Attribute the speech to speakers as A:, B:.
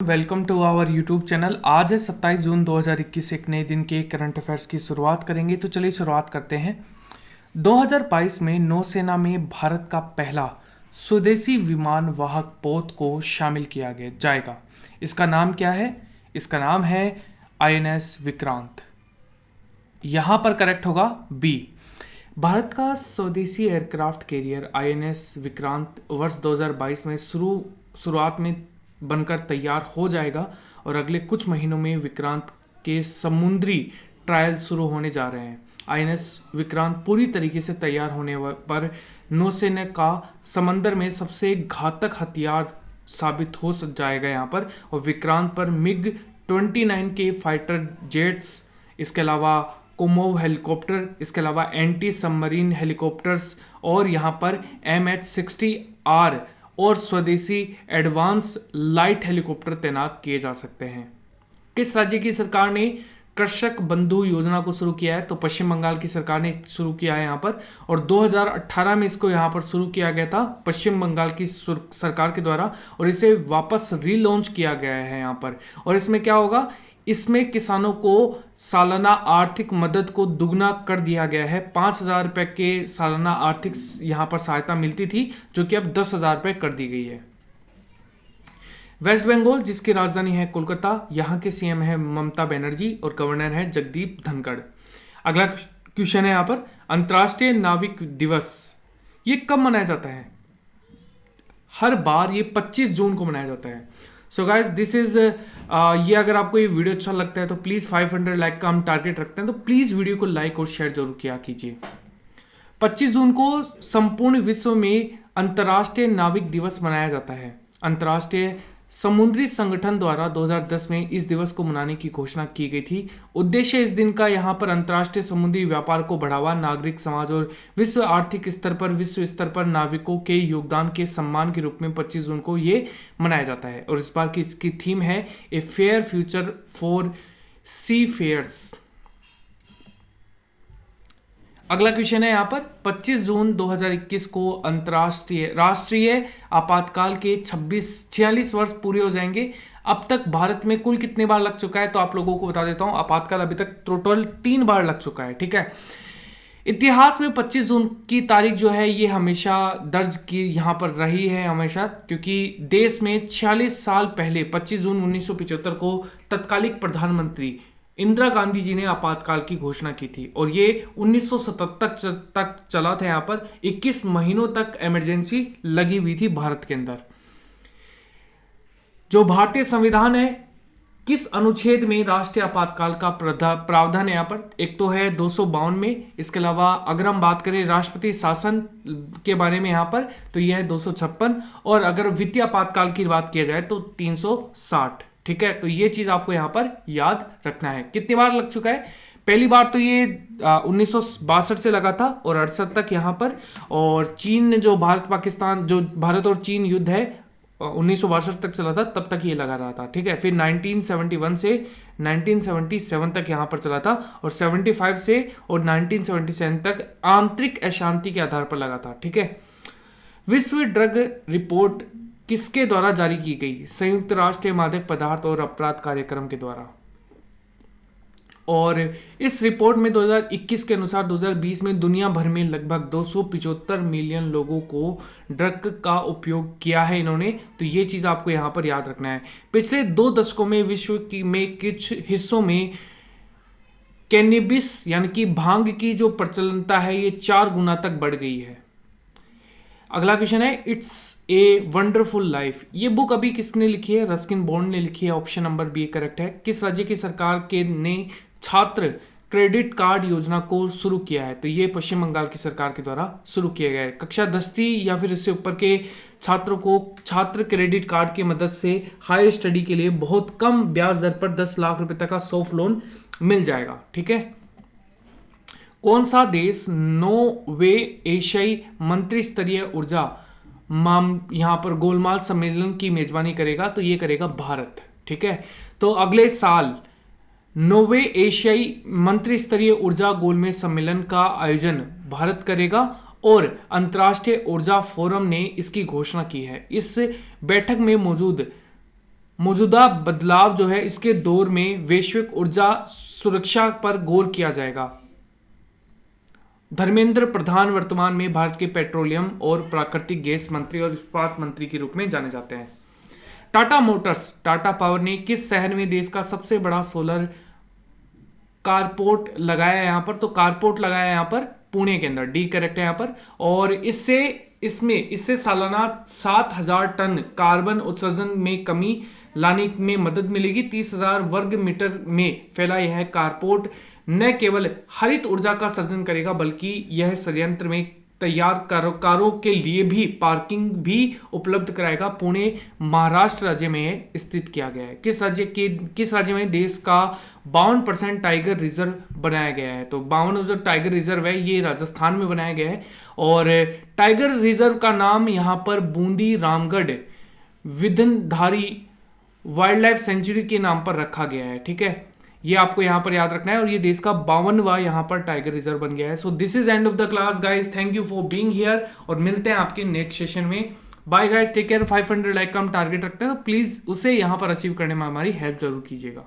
A: Welcome to our YouTube channel. आज है 27 जून 2021। एक नए दिन के करंट अफेयर्स की शुरुआत करेंगे। तो चलिए शुरुआत करते हैं। 2022 में नौसेना में भारत का पहला स्वदेशी विमान वाहक पोत को शामिल किया जाएगा। इसका नाम क्या है? इसका नाम है INS विक्रांत। यहाँ पर करेक्ट होगा बी। भारत का स्वदेशी एयरक्राफ्ट कैरियर INS विक्रांत वर्ष 2022 में शुरुआत में बनकर तैयार हो जाएगा और अगले कुछ महीनों में विक्रांत के समुद्री ट्रायल शुरू होने जा रहे हैं। INS विक्रांत पूरी तरीके से तैयार होने पर नौसेना का समंदर में सबसे घातक हथियार साबित हो जाएगा यहाँ पर। और विक्रांत पर MiG-29 के फाइटर जेट्स, इसके अलावा कोमोव हेलीकॉप्टर, इसके अलावा एंटी सबमरीन हेलीकॉप्टर्स और यहाँ पर MH-60R और स्वदेशी एडवांस लाइट हेलीकॉप्टर तैनात किए जा सकते हैं। किस राज्य की सरकार ने कृषक बंधु योजना को शुरू किया है? तो पश्चिम बंगाल की सरकार ने शुरू किया है यहाँ पर, और 2018 में इसको यहाँ पर शुरू किया गया था पश्चिम बंगाल की सरकार के द्वारा, और इसे वापस रीलॉन्च किया गया है यहाँ पर। और इसमें क्या होगा? इसमें किसानों को सालाना आर्थिक मदद को दुगना कर दिया गया है। 5,000 रुपये के सालाना आर्थिक यहाँ पर सहायता मिलती थी, जो कि अब 10,000 रुपये कर दी गई है। वेस्ट बंगाल, जिसकी राजधानी है कोलकाता, यहाँ के CM है ममता बनर्जी और गवर्नर है जगदीप धनखड़। अगला क्वेश्चन है यहाँ पर, अंतर्राष्ट्रीय नाविक दिवस ये कब मनाया जाता है? हर बार ये 25 जून को मनाया जाता है। सो गाइज दिस इज ये अगर आपको ये वीडियो अच्छा लगता है तो प्लीज़ 500 लाइक का हम टारगेट रखते हैं, तो प्लीज़ वीडियो को लाइक और शेयर जरूर किया कीजिए। 25 जून को संपूर्ण विश्व में अंतर्राष्ट्रीय नाविक दिवस मनाया जाता है। अंतर्राष्ट्रीय समुद्री संगठन द्वारा 2010 में इस दिवस को मनाने की घोषणा की गई थी। उद्देश्य इस दिन का यहाँ पर अंतर्राष्ट्रीय समुद्री व्यापार को बढ़ावा, नागरिक समाज और विश्व आर्थिक स्तर पर नाविकों के योगदान के सम्मान के रूप में 25 जून को ये मनाया जाता है। और इस बार की इसकी थीम है a fair future for seafarers. अगला क्वेश्चन है यहाँ पर, 25 जून 2021 को राष्ट्रीय आपातकाल के 46 वर्ष पूरे हो जाएंगे। अब तक भारत में कुल कितने बार लग चुका है? तो आप लोगों को बता देता हूं, आपातकाल अभी तक टोटल 3 बार लग चुका है। ठीक है, इतिहास में 25 जून की तारीख जो है ये हमेशा दर्ज की यहाँ पर रही है हमेशा, क्योंकि देश में 46 साल पहले 25 जून 1975 को तत्कालिक प्रधानमंत्री इंदिरा गांधी जी ने आपातकाल की घोषणा की थी, और ये 1977 तक चला था। यहाँ पर 21 महीनों तक इमरजेंसी लगी हुई थी भारत के अंदर। जो भारतीय संविधान है, किस अनुच्छेद में राष्ट्रीय आपातकाल का प्रावधान है? यहाँ पर एक तो है 252 में, इसके अलावा अगर हम बात करें राष्ट्रपति शासन के बारे में यहाँ पर, तो यह है 256, और अगर वित्तीय आपातकाल की बात किया जाए तो 360। ठीक है, तो ये चीज आपको यहाँ पर याद रखना है। कितनी बार लग चुका है? पहली बार तो ये 1962 से लगा था और 68 तक यहाँ पर, और चीन जो भारत और चीन युद्ध है 1962 तक चला था, तब तक ये लगा रहा था। ठीक है, फिर 1971 से 1977 तक यहाँ पर चला था, और 75 से और 1977 तक आंतरिक अशांति के आधार पर लगा था। ठीक है, विश्व ड्रग रिपोर्ट किसके द्वारा जारी की गई? संयुक्त राष्ट्र मादक पदार्थ और अपराध कार्यक्रम के द्वारा। और इस रिपोर्ट में 2021 के अनुसार 2020 में दुनिया भर में लगभग 275 मिलियन लोगों को ड्रग का उपयोग किया है इन्होंने। तो ये चीज आपको यहाँ पर याद रखना है। पिछले 2 दशकों में विश्व में कुछ हिस्सों में कैनबिस यानी कि भांग की जो प्रचलनता है ये 4 गुना तक बढ़ गई है। अगला क्वेश्चन है, इट्स ए वंडरफुल लाइफ ये बुक अभी किसने लिखी है? रस्किन बॉन्ड ने लिखी है। ऑप्शन नंबर बी करेक्ट है। किस राज्य की सरकार ने छात्र क्रेडिट कार्ड योजना को शुरू किया है? तो ये पश्चिम बंगाल की सरकार के द्वारा शुरू किया गया है। कक्षा 10वीं या फिर इससे ऊपर के छात्रों को छात्र क्रेडिट कार्ड की मदद से हायर स्टडी के लिए बहुत कम ब्याज दर पर 10 लाख रुपए तक का सॉफ्ट लोन मिल जाएगा। ठीक है, कौन सा देश 9वें एशियाई मंत्री स्तरीय ऊर्जा यहाँ पर गोलमाल सम्मेलन की मेजबानी करेगा? तो ये करेगा भारत। ठीक है, तो अगले साल 9वें एशियाई मंत्री स्तरीय ऊर्जा गोलमेज सम्मेलन का आयोजन भारत करेगा, और अंतर्राष्ट्रीय ऊर्जा फोरम ने इसकी घोषणा की है। इस बैठक में मौजूद मौजूदा बदलाव जो है इसके दौर में वैश्विक ऊर्जा सुरक्षा पर गौर किया जाएगा। धर्मेंद्र प्रधान वर्तमान में भारत के पेट्रोलियम और प्राकृतिक गैस मंत्री और इस्पात मंत्री के रूप में जाने जाते हैं। टाटा मोटर्स, टाटा पावर ने किस शहर में देश का सबसे बड़ा सोलर कारपोर्ट लगाया यहाँ पर? तो कारपोर्ट लगाया यहाँ पर पुणे के अंदर, डी करेक्ट है यहाँ पर। और इससे सालाना 7,000 टन कार्बन उत्सर्जन में कमी लाने में मदद मिलेगी। 30,000 वर्ग मीटर में फैला यह कारपोर्ट न केवल हरित ऊर्जा का सर्जन करेगा बल्कि यह संयंत्र में तैयार कारों के लिए भी पार्किंग भी उपलब्ध कराएगा। पुणे महाराष्ट्र राज्य में स्थित किया गया है। किस राज्य में देश का 52% टाइगर रिजर्व बनाया गया है? तो 52 जो टाइगर रिजर्व है ये राजस्थान में बनाया गया है। और टाइगर रिजर्व का नाम यहाँ पर Bundi Ramgarh Vidhandhari wildlife sanctuary के नाम पर रखा गया है। ठीक है, ये आपको यहाँ पर याद रखना है। और ये देश का 52वां यहाँ पर टाइगर रिजर्व बन गया है। So this is end of the class guys, thank you for being here और मिलते हैं आपके नेक्स्ट सेशन में। Bye guys, take care. 500 like का हम टारगेट रखते हैं तो प्लीज उसे यहाँ पर अचीव करने में हमारी हेल्प जरूर कीजिएगा।